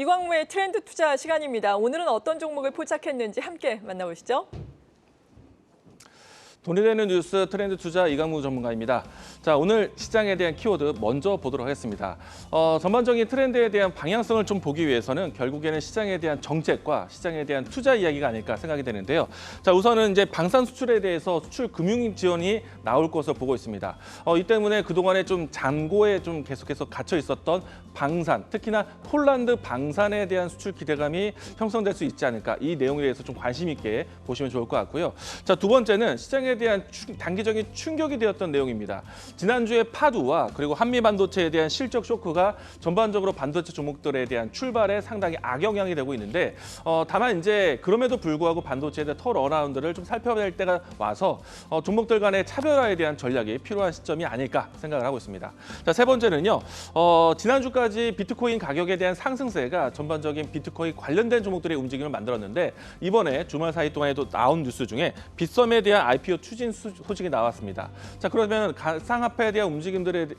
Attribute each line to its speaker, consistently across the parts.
Speaker 1: 이광무의 트렌드 투자 시간입니다. 오늘은 어떤 종목을 포착했는지 함께 만나보시죠.
Speaker 2: 돈이 되는 뉴스 트렌드 투자 이광무 전문가입니다. 자, 오늘 시장에 대한 키워드 먼저 보도록 하겠습니다. 전반적인 트렌드에 대한 방향성을 좀 보기 위해서는 결국에는 시장에 대한 정책과 시장에 대한 투자 이야기가 아닐까 생각이 되는데요. 자, 우선은 이제 방산 수출에 대해서 수출 금융 지원이 나올 것으로 보고 있습니다. 이 때문에 그동안에 좀 잔고에 좀 계속해서 갇혀 있었던 방산, 특히나 폴란드 방산에 대한 수출 기대감이 형성될 수 있지 않을까. 이 내용에 대해서 좀 관심 있게 보시면 좋을 것 같고요. 자, 두 번째는 시장에 대한 단기적인 충격이 되었던 내용입니다. 지난주에 파두와 그리고 한미 반도체에 대한 실적 쇼크가 전반적으로 반도체 종목들에 대한 출발에 상당히 악영향이 되고 있는데 다만 이제 그럼에도 불구하고 반도체에 대한 턴어라운드를 좀 살펴볼 때가 와서 종목들 간의 차별화에 대한 전략이 필요한 시점이 아닐까 생각을 하고 있습니다. 자, 세 번째는요. 지난주까지 비트코인 가격에 대한 상승세가 전반적인 비트코인 관련된 종목들의 움직임을 만들었는데 이번에 주말 사이 동안에도 나온 뉴스 중에 빗썸에 대한 IPO 추진 소식이 나왔습니다. 자, 그러면 가상화폐에 대한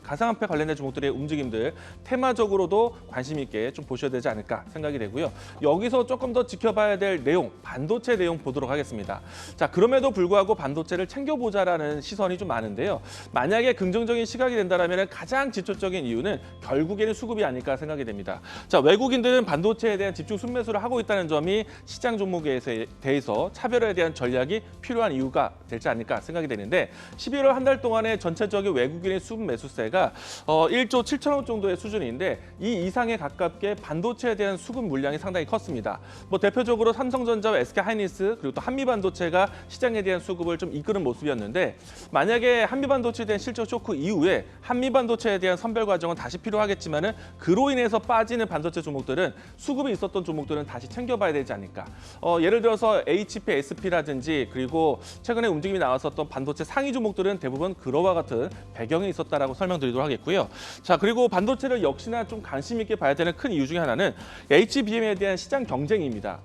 Speaker 2: 가상화폐 관련된 종목들의 움직임들 테마적으로도 관심 있게 좀 보셔야 되지 않을까 생각이 되고요. 여기서 조금 더 지켜봐야 될 내용, 반도체 내용 보도록 하겠습니다. 자, 그럼에도 불구하고 반도체를 챙겨보자라는 시선이 좀 많은데요. 만약에 긍정적인 시각이 된다면 가장 지초적인 이유는 결국에는 수급이 아닐까 생각이 됩니다. 자, 외국인들은 반도체에 대한 집중 순매수를 하고 있다는 점이 시장 종목에 대해서 차별화에 대한 전략이 필요한 이유가 될지 않을까 생각이 되는데 11월 한 달 동안의 전체적인 외국인의 수급 매수세가 1조 7천억 정도의 수준인데 이 이상에 가깝게 반도체에 대한 수급 물량이 상당히 컸습니다. 뭐 대표적으로 삼성전자와 SK하이닉스 그리고 또 한미반도체가 시장에 대한 수급을 좀 이끄는 모습이었는데 만약에 한미반도체에 대한 실적 쇼크 이후에 한미반도체에 대한 선별 과정은 다시 필요하겠지만은 그로 인해서 빠지는 반도체 종목들은 수급이 있었던 종목들은 다시 챙겨봐야 되지 않을까. 예를 들어서 HP, SP라든지 그리고 최근에 움직임이 나왔었던 반도체 상위 종목들은 대부분 그러와 같은 배경이 있었다라고 설명드리도록 하겠고요. 자, 그리고 반도체를 역시나 좀 관심 있게 봐야 되는 큰 이유 중에 하나는 HBM에 대한 시장 경쟁입니다.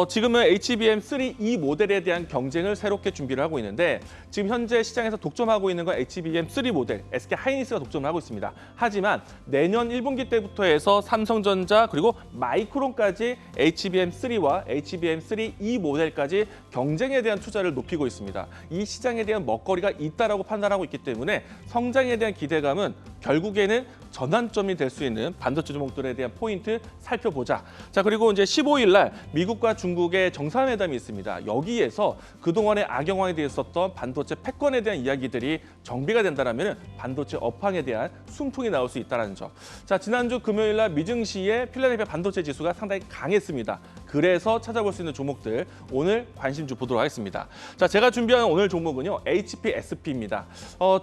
Speaker 2: 지금은 HBM3E 모델에 대한 경쟁을 새롭게 준비를 하고 있는데 지금 현재 시장에서 독점하고 있는 건 HBM3 모델, SK하이닉스가 독점을 하고 있습니다. 하지만 내년 1분기 때부터 해서 삼성전자 그리고 마이크론까지 HBM3와 HBM3E 모델까지 경쟁에 대한 투자를 높이고 있습니다. 이 시장에 대한 먹거리가 있다라고 판단하고 있기 때문에 성장에 대한 기대감은 결국에는 전환점이 될 수 있는 반도체 종목들에 대한 포인트 살펴보자. 자, 그리고 이제 15일 날 미국과 중국의 정상회담이 있습니다. 여기에서 그동안의 악영향에 대했었던 반도체 패권에 대한 이야기들이 정비가 된다면 반도체 업황에 대한 순풍이 나올 수 있다는 점. 자, 지난주 금요일 날 미증시의 필라델피아 반도체 지수가 상당히 강했습니다. 그래서 찾아볼 수 있는 종목들 오늘 관심주 보도록 하겠습니다. 자, 제가 준비한 오늘 종목은요. HPSP입니다.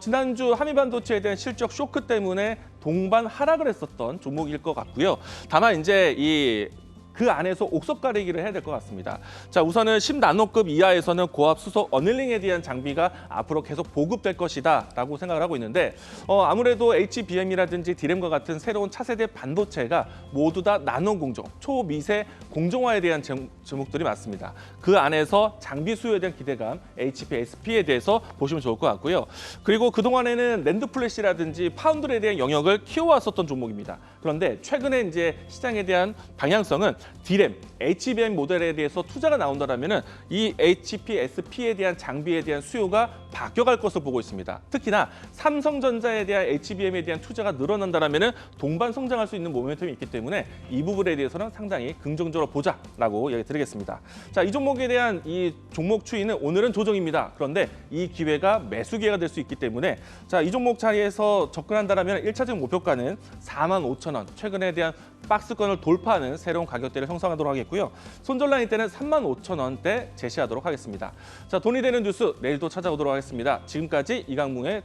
Speaker 2: 지난주 한미반도체에 대한 실적 쇼크 때문에 동반 하락을 했었던 종목일 것 같고요. 다만 이제 그 안에서 옥석 가리기를 해야 될 것 같습니다. 자, 우선은 10나노급 이하에서는 고압 수소 어닐링에 대한 장비가 앞으로 계속 보급될 것이다라고 생각을 하고 있는데 아무래도 HBM이라든지 D램과 같은 새로운 차세대 반도체가 모두 다 나노 공정, 초미세 공정화에 대한 제목들이 많습니다. 그 안에서 장비 수요에 대한 기대감, HPSP에 대해서 보시면 좋을 것 같고요. 그리고 그동안에는 낸드 플래시라든지 파운드에 대한 영역을 키워왔었던 종목입니다. 그런데 최근에 이제 시장에 대한 방향성은 D램, HBM 모델에 대해서 투자가 나온다면 이 HPSP에 대한 장비에 대한 수요가 바뀌어갈 것으로 보고 있습니다. 특히나 삼성전자에 대한 HBM에 대한 투자가 늘어난다면 동반 성장할 수 있는 모멘텀이 있기 때문에 이 부분에 대해서는 상당히 긍정적으로 보자라고 얘기 드리겠습니다. 자, 이 종목에 대한 이 종목 추이는 오늘은 조정입니다. 그런데 이 기회가 매수 기회가 될 수 있기 때문에 자, 이 종목 자리에서 접근한다면 1차적 목표가는 45,000원, 최근에 대한 박스권을 돌파하는 새로운 가격대를 형성하도록 하겠고요. 손절라인 때는 35,000원대 제시하도록 하겠습니다. 자, 돈이 되는 뉴스 내일도 찾아오도록 하겠습니다. 지금까지 이광무의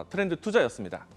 Speaker 2: 트렌드 투자였습니다.